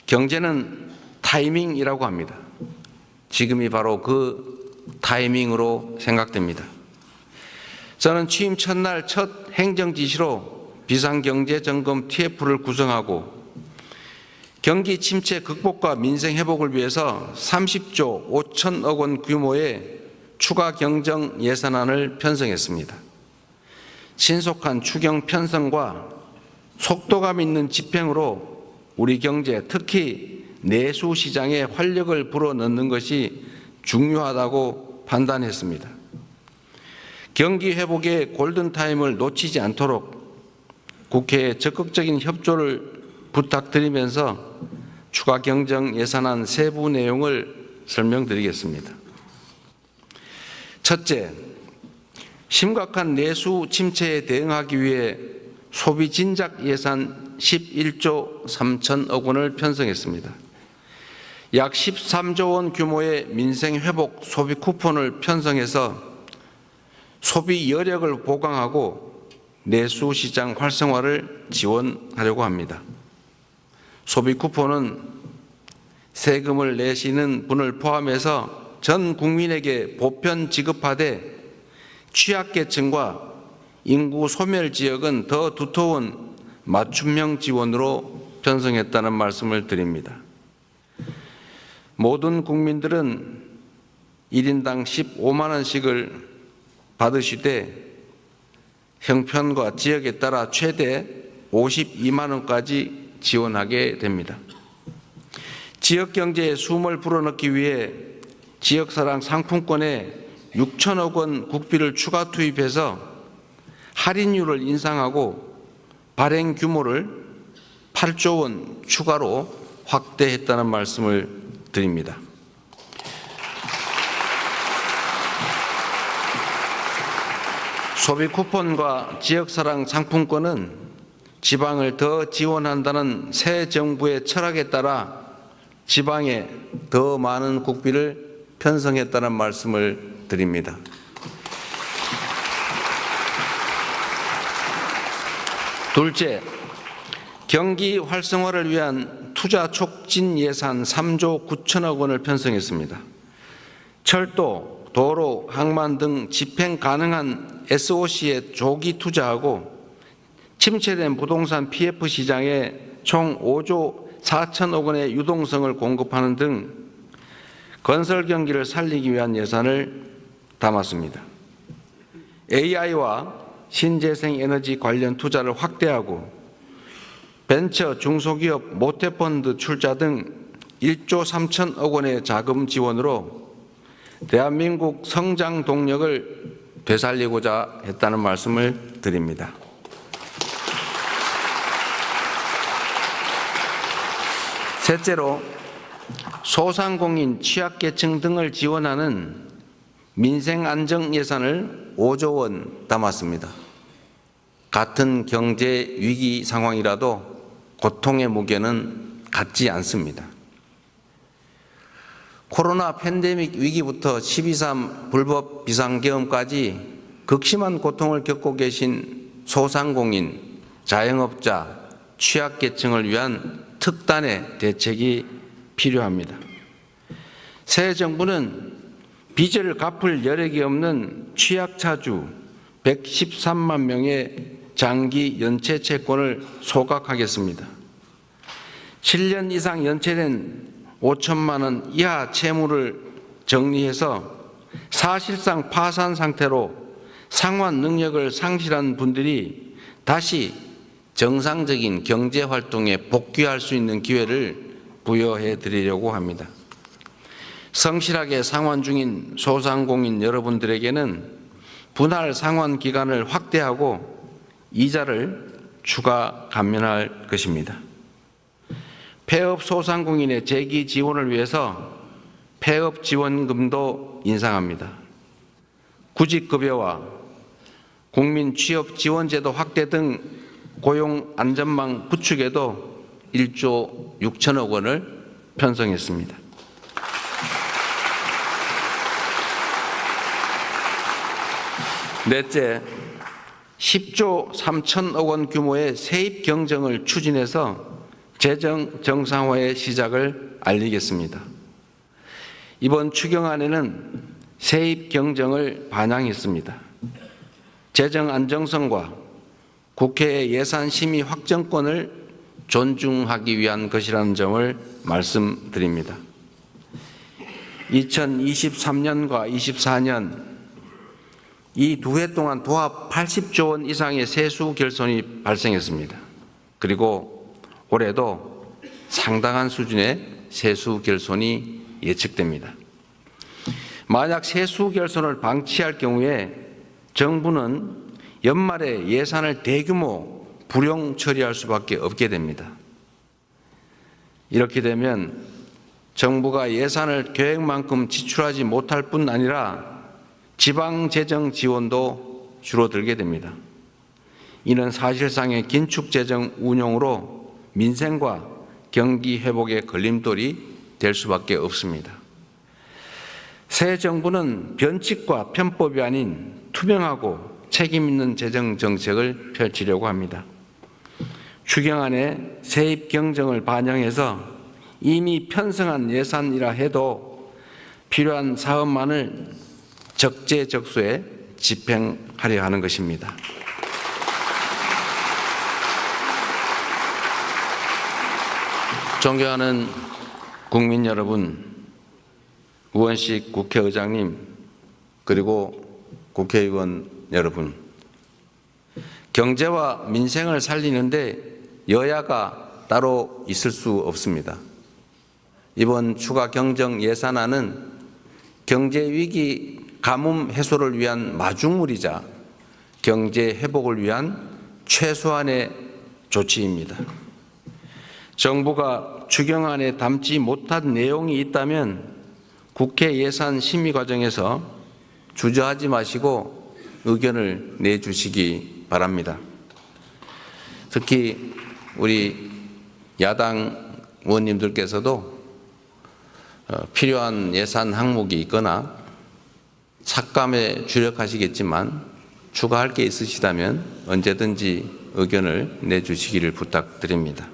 경제는 타이밍이라고 합니다. 지금이 바로 그 타이밍으로 생각됩니다. 저는 취임 첫날 첫 행정지시로 비상경제점검 TF를 구성하고 경기 침체 극복과 민생 회복을 위해서 30조 5천억 원 규모의 추가 경정 예산안을 편성했습니다. 신속한 추경 편성과 속도감 있는 집행으로 우리 경제, 특히 내수 시장에 활력을 불어넣는 것이 중요하다고 판단했습니다. 경기 회복의 골든타임을 놓치지 않도록 국회에 적극적인 협조를 부탁드리면서 추가 경정 예산안 세부 내용을 설명드리겠습니다. 첫째, 심각한 내수 침체에 대응하기 위해 소비 진작 예산 11조 3천억 원을 편성했습니다. 약 13조 원 규모의 민생 회복 소비 쿠폰을 편성해서 소비 여력을 보강하고 내수 시장 활성화를 지원하려고 합니다. 소비 쿠폰은 세금을 내시는 분을 포함해서 전 국민에게 보편 지급하되 취약계층과 인구 소멸 지역은 더 두터운 맞춤형 지원으로 편성했다는 말씀을 드립니다. 모든 국민들은 1인당 15만 원씩을 받으시되 형편과 지역에 따라 최대 52만 원까지 지원하게 됩니다. 지역 경제에 숨을 불어넣기 위해 지역사랑 상품권에 6천억 원 국비를 추가 투입해서 할인율을 인상하고 발행 규모를 8조 원 추가로 확대했다는 말씀을 드립니다. 소비 쿠폰과 지역사랑 상품권은 지방을 더 지원한다는 새 정부의 철학에 따라 지방에 더 많은 국비를 편성했다는 말씀을 드립니다. 둘째, 경기 활성화를 위한 투자 촉진 예산 3조 9천억 원을 편성했습니다. 철도, 도로, 항만 등 집행 가능한 SOC에 조기 투자하고 침체된 부동산 PF 시장에 총 5조 4천억 원의 유동성을 공급하는 등 건설 경기를 살리기 위한 예산을 담았습니다. AI와 신재생 에너지 관련 투자를 확대하고 벤처 중소기업 모태펀드 출자 등 1조 3천억 원의 자금 지원으로 대한민국 성장 동력을 되살리고자 했다는 말씀을 드립니다. 셋째로 소상공인, 취약계층 등을 지원하는 민생안정 예산을 5조 원 담았습니다. 같은 경제 위기 상황이라도 고통의 무게는 같지 않습니다. 코로나 팬데믹 위기부터 12.3 불법 비상계엄까지 극심한 고통을 겪고 계신 소상공인, 자영업자, 취약계층을 위한 특단의 대책이 필요합니다. 새 정부는 빚을 갚을 여력이 없는 취약차주 113만 명의 장기 연체 채권을 소각하겠습니다. 7년 이상 연체된 5천만 원 이하 채무를 정리해서 사실상 파산 상태로 상환 능력을 상실한 분들이 다시 정상적인 경제 활동에 복귀할 수 있는 기회를 부여해 드리려고 합니다. 성실하게 상환 중인 소상공인 여러분들에게는 분할 상환 기간을 확대하고 이자를 추가 감면할 것입니다. 폐업 소상공인의 재기 지원을 위해서 폐업 지원금도 인상합니다. 구직급여와 국민 취업 지원제도 확대 등 고용 안전망 구축에도 1조 6천억 원을 편성했습니다. 넷째, 10조 3천억 원 규모의 세입 경정을 추진해서 재정 정상화의 시작을 알리겠습니다. 이번 추경안에는 세입 경정을 반영했습니다. 재정 안정성과 국회의 예산 심의 확정권을 존중하기 위한 것이라는 점을 말씀드립니다. 2023년과 24년 이 두 해 동안 도합 80조 원 이상의 세수 결손이 발생했습니다. 그리고 올해도 상당한 수준의 세수 결손이 예측됩니다. 만약 세수 결손을 방치할 경우에 정부는 연말에 예산을 대규모 불용 처리할 수밖에 없게 됩니다. 이렇게 되면 정부가 예산을 계획만큼 지출하지 못할 뿐 아니라 지방 재정 지원도 줄어들게 됩니다. 이는 사실상의 긴축 재정 운용으로 민생과 경기 회복의 걸림돌이 될 수밖에 없습니다. 새 정부는 변칙과 편법이 아닌 투명하고 책임 있는 재정 정책을 펼치려고 합니다. 추경안에 세입 경정을 반영해서 이미 편성한 예산이라 해도 필요한 사업만을 적재적소에 집행하려 하는 것입니다. 존경하는 국민 여러분, 우원식 국회의장님, 그리고 국회의원 여러분, 경제와 민생을 살리는데 여야가 따로 있을 수 없습니다. 이번 추가 경정 예산안은 경제 위기 가뭄 해소를 위한 마중물이자 경제 회복을 위한 최소한의 조치입니다. 정부가 추경안에 담지 못한 내용이 있다면 국회 예산 심의 과정에서 주저하지 마시고 의견을 내주시기 바랍니다. 특히 우리 야당 의원님들께서도 필요한 예산 항목이 있거나 삭감에 주력하시겠지만 추가할 게 있으시다면 언제든지 의견을 내주시기를 부탁드립니다.